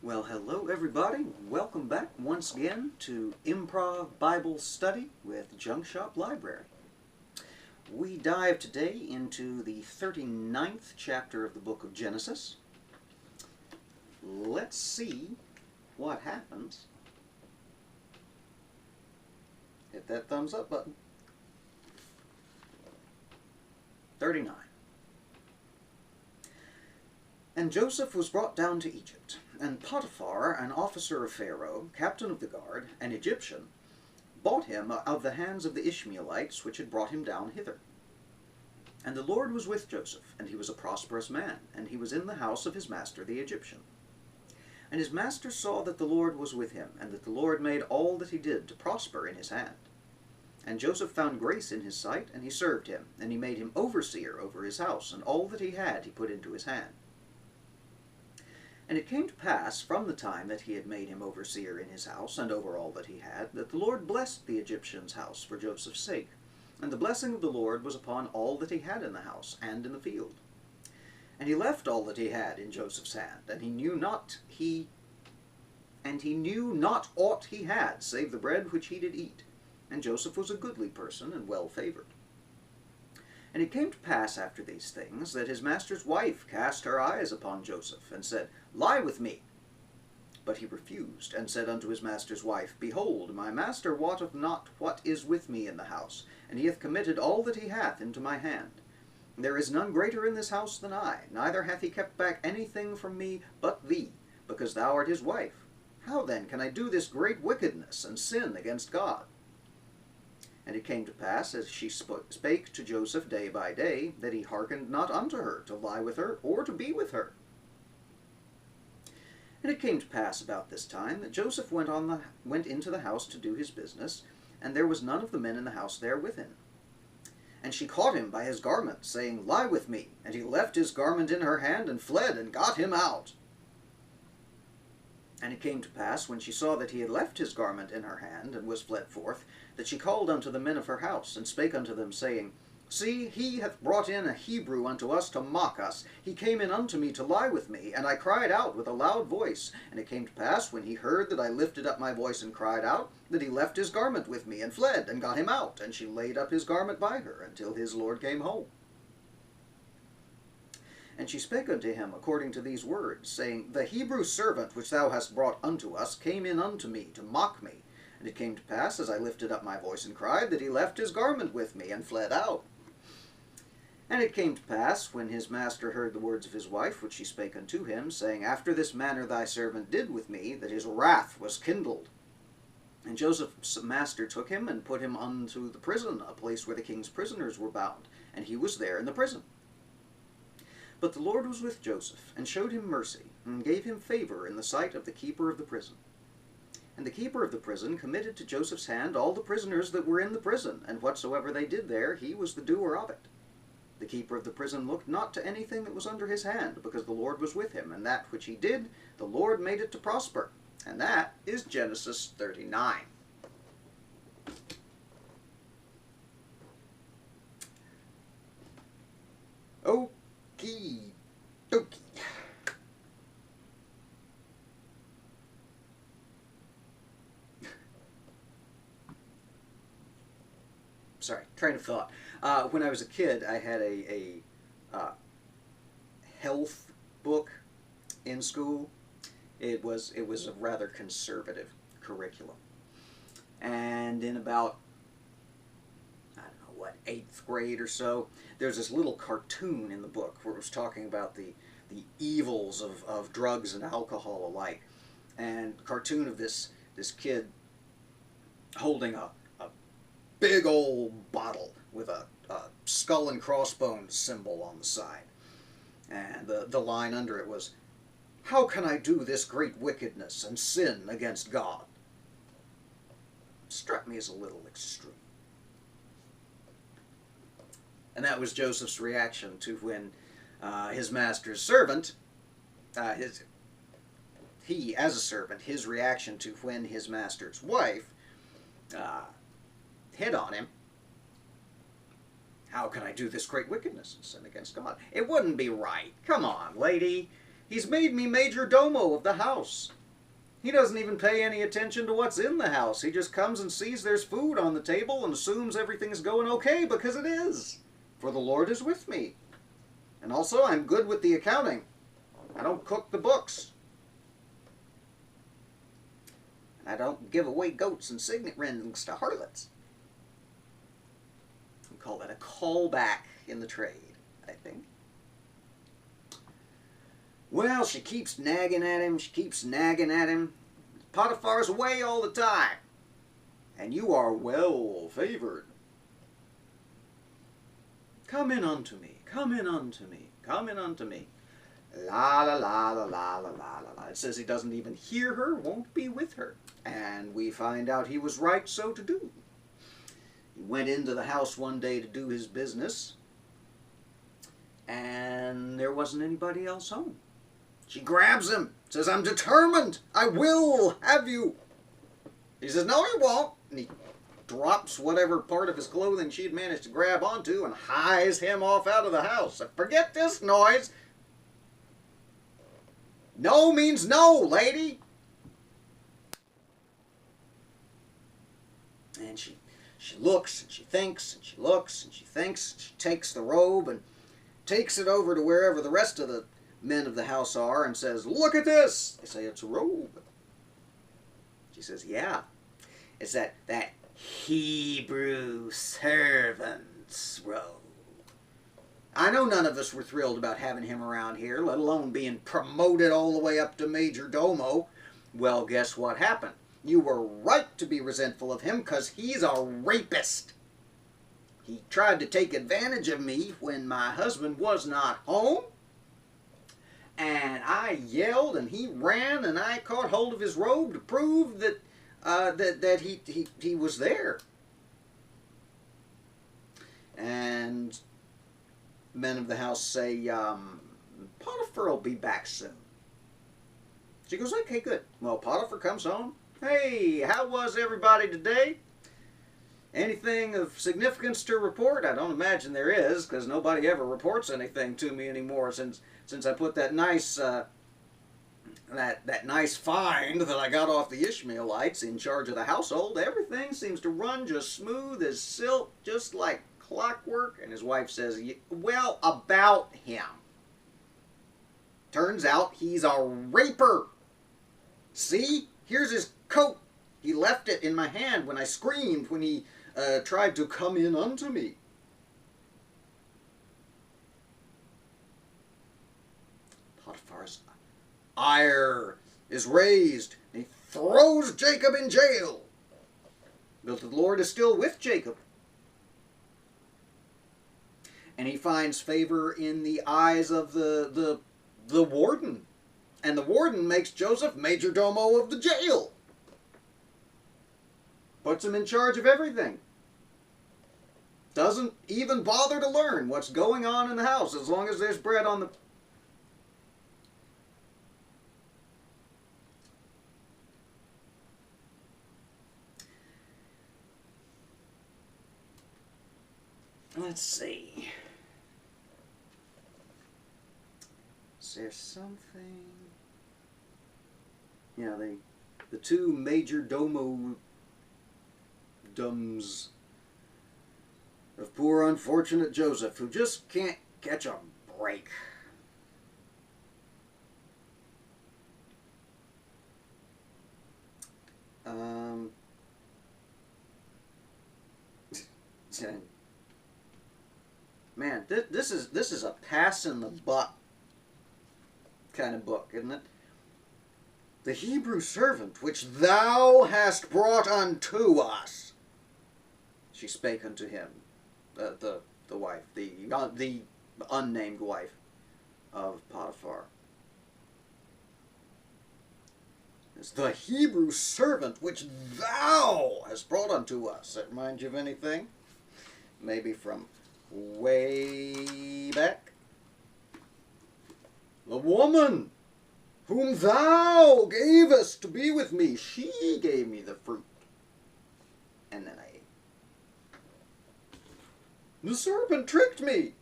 Well, hello everybody. Welcome back once again to Improv Bible Study with Junk Shop Library. We dive today into the 39th chapter of the book of Genesis. Let's see what happens. Hit that thumbs up button. 39. And Joseph was brought down to Egypt, and Potiphar, an officer of Pharaoh, captain of the guard, an Egyptian, bought him of the hands of the Ishmaelites which had brought him down hither. And the Lord was with Joseph, and he was a prosperous man, and he was in the house of his master the Egyptian. And his master saw that the Lord was with him, and that the Lord made all that he did to prosper in his hand. And Joseph found grace in his sight, and he served him, and he made him overseer over his house, and all that he had he put into his hand. And it came to pass, from the time that he had made him overseer in his house, and over all that he had, that the Lord blessed the Egyptian's house for Joseph's sake. And the blessing of the Lord was upon all that he had in the house, and in the field. And he left all that he had in Joseph's hand, and he knew not aught he had, save the bread which he did eat. And Joseph was a goodly person, and well favored. And it came to pass after these things, that his master's wife cast her eyes upon Joseph, and said, Lie with me. But he refused, and said unto his master's wife, Behold, my master wotteth not what is with me in the house, and he hath committed all that he hath into my hand. There is none greater in this house than I, neither hath he kept back anything from me but thee, because thou art his wife. How then can I do this great wickedness, and sin against God? And it came to pass, as she spake to Joseph day by day, that he hearkened not unto her, to lie with her, or to be with her. And it came to pass about this time, that Joseph went into the house to do his business, and there was none of the men in the house there with him. And she caught him by his garment, saying, Lie with me. And he left his garment in her hand, and fled, and got him out. And it came to pass, when she saw that he had left his garment in her hand, and was fled forth, that she called unto the men of her house, and spake unto them, saying, See, he hath brought in a Hebrew unto us to mock us. He came in unto me to lie with me, and I cried out with a loud voice. And it came to pass, when he heard that I lifted up my voice and cried out, that he left his garment with me, and fled, and got him out. And she laid up his garment by her, until his lord came home. And she spake unto him according to these words, saying, The Hebrew servant which thou hast brought unto us came in unto me to mock me. And it came to pass, as I lifted up my voice and cried, that he left his garment with me, and fled out. And it came to pass, when his master heard the words of his wife, which she spake unto him, saying, After this manner thy servant did with me, that his wrath was kindled. And Joseph's master took him, and put him unto the prison, a place where the king's prisoners were bound, and he was there in the prison. But the Lord was with Joseph, and showed him mercy, and gave him favor in the sight of the keeper of the prison. And the keeper of the prison committed to Joseph's hand all the prisoners that were in the prison, and whatsoever they did there, he was the doer of it. The keeper of the prison looked not to anything that was under his hand, because the Lord was with him, and that which he did, the Lord made it to prosper. And that is Genesis 39. Okie dokie. Sorry, train of thought. When I was a kid, I had a health book in school. It was a rather conservative curriculum, and in about, I don't know what, 8th grade or so, there's this little cartoon in the book where it was talking about the evils of drugs and alcohol alike, and a cartoon of this kid holding a big old bottle with a skull and crossbones symbol on the side. And the line under it was, How can I do this great wickedness and sin against God? Struck me as a little extreme. And that was Joseph's reaction to when his master's servant, he as a servant, his reaction to when his master's wife hit on him. How can I do this great wickedness and sin against God? It wouldn't be right. Come on, lady. He's made me major domo of the house. He doesn't even pay any attention to what's in the house. He just comes and sees there's food on the table and assumes everything's going okay, because it is. For the Lord is with me. And also, I'm good with the accounting. I don't cook the books. I don't give away goats and signet rings to harlots. We call that a callback in the trade, I think. Well, she keeps nagging at him. She keeps nagging at him. Potiphar's away all the time. And you are well favored. Come in unto me. Come in unto me. Come in unto me. La la la la la la la la. It says he doesn't even hear her, won't be with her. And we find out he was right so to do. He went into the house one day to do his business, and there wasn't anybody else home. She grabs him, says, I'm determined. I will have you. He says, no, you won't. And he drops whatever part of his clothing she had managed to grab onto and hies him off out of the house. Forget this noise. No means no, lady. And she looks, and she thinks, and she looks, and she thinks. She takes the robe and takes it over to wherever the rest of the men of the house are and says, look at this. They say, it's a robe. She says, yeah. It's that Hebrew servant's robe. I know none of us were thrilled about having him around here, let alone being promoted all the way up to Major Domo. Well, guess what happened? You were right to be resentful of him, because he's a rapist. He tried to take advantage of me when my husband was not home. And I yelled, and he ran, and I caught hold of his robe to prove that that he was there. And men of the house say, Potiphar will be back soon. She goes, okay, good. Well, Potiphar comes home. Hey, how was everybody today? Anything of significance to report? I don't imagine there is, because nobody ever reports anything to me anymore since I put that nice that nice find that I got off the Ishmaelites in charge of the household. Everything seems to run just smooth as silk, just like clockwork. And his wife says, well, about him. Turns out he's a raper. See? Here's his coat. He left it in my hand when I screamed when he tried to come in unto me. Potiphar's ire is raised, and he throws Jacob in jail. But the Lord is still with Jacob. And he finds favor in the eyes of the warden. And the warden makes Joseph major domo of the jail. Puts him in charge of everything. Doesn't even bother to learn what's going on in the house as long as there's bread on the... Let's see. Is there something? Yeah, the two major domo dums of poor unfortunate Joseph, who just can't catch a break. Man, this is a pass in the butt kind of book, isn't it? The Hebrew servant which thou hast brought unto us. She spake unto him, the wife, the unnamed wife of Potiphar. It's the Hebrew servant which thou hast brought unto us. That reminds you of anything? Maybe from way back? The woman whom thou gavest to be with me, she gave me the fruit, and then I ate. The serpent tricked me.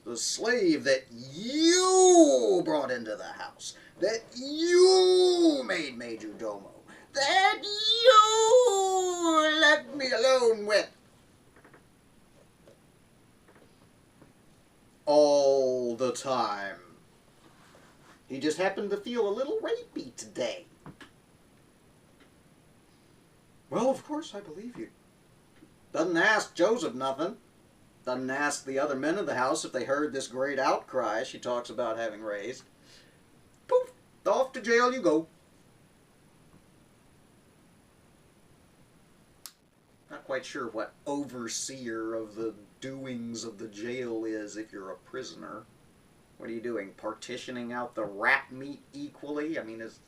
The slave that you brought brought into the house, that you made major domo, that you left me alone with. All the time. He just happened to feel a little rapey today. Well, of course I believe you. Doesn't ask Joseph nothing. Doesn't ask the other men of the house if they heard this great outcry she talks about having raised. Poof! Off to jail you go. Not quite sure what overseer of the doings of the jail is if you're a prisoner. What are you doing? Partitioning out the rat meat equally? I mean, is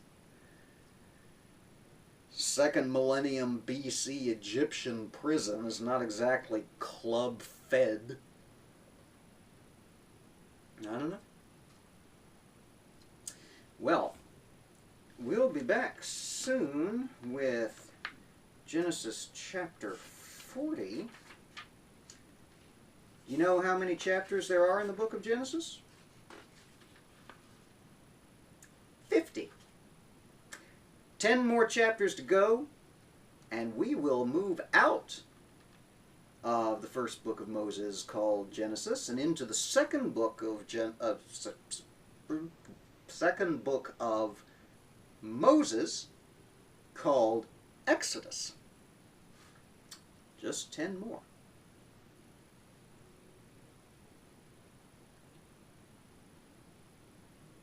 second millennium BC Egyptian prison is not exactly club fed. I don't know. Well, we'll be back soon with Genesis chapter 40. You know how many chapters there are in the book of Genesis? 50. 10 more chapters to go, and we will move out of the first book of Moses called Genesis and into the second book of Moses called Exodus. Just 10 more.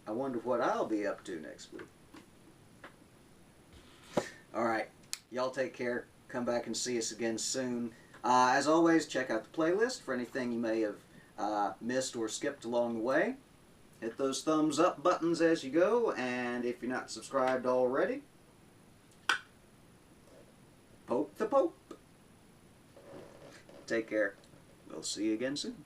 I wonder what I'll be up to next week. Alright, y'all take care. Come back and see us again soon. As always, check out the playlist for anything you may have missed or skipped along the way. Hit those thumbs up buttons as you go, and if you're not subscribed already, poke the Pope. Take care. We'll see you again soon.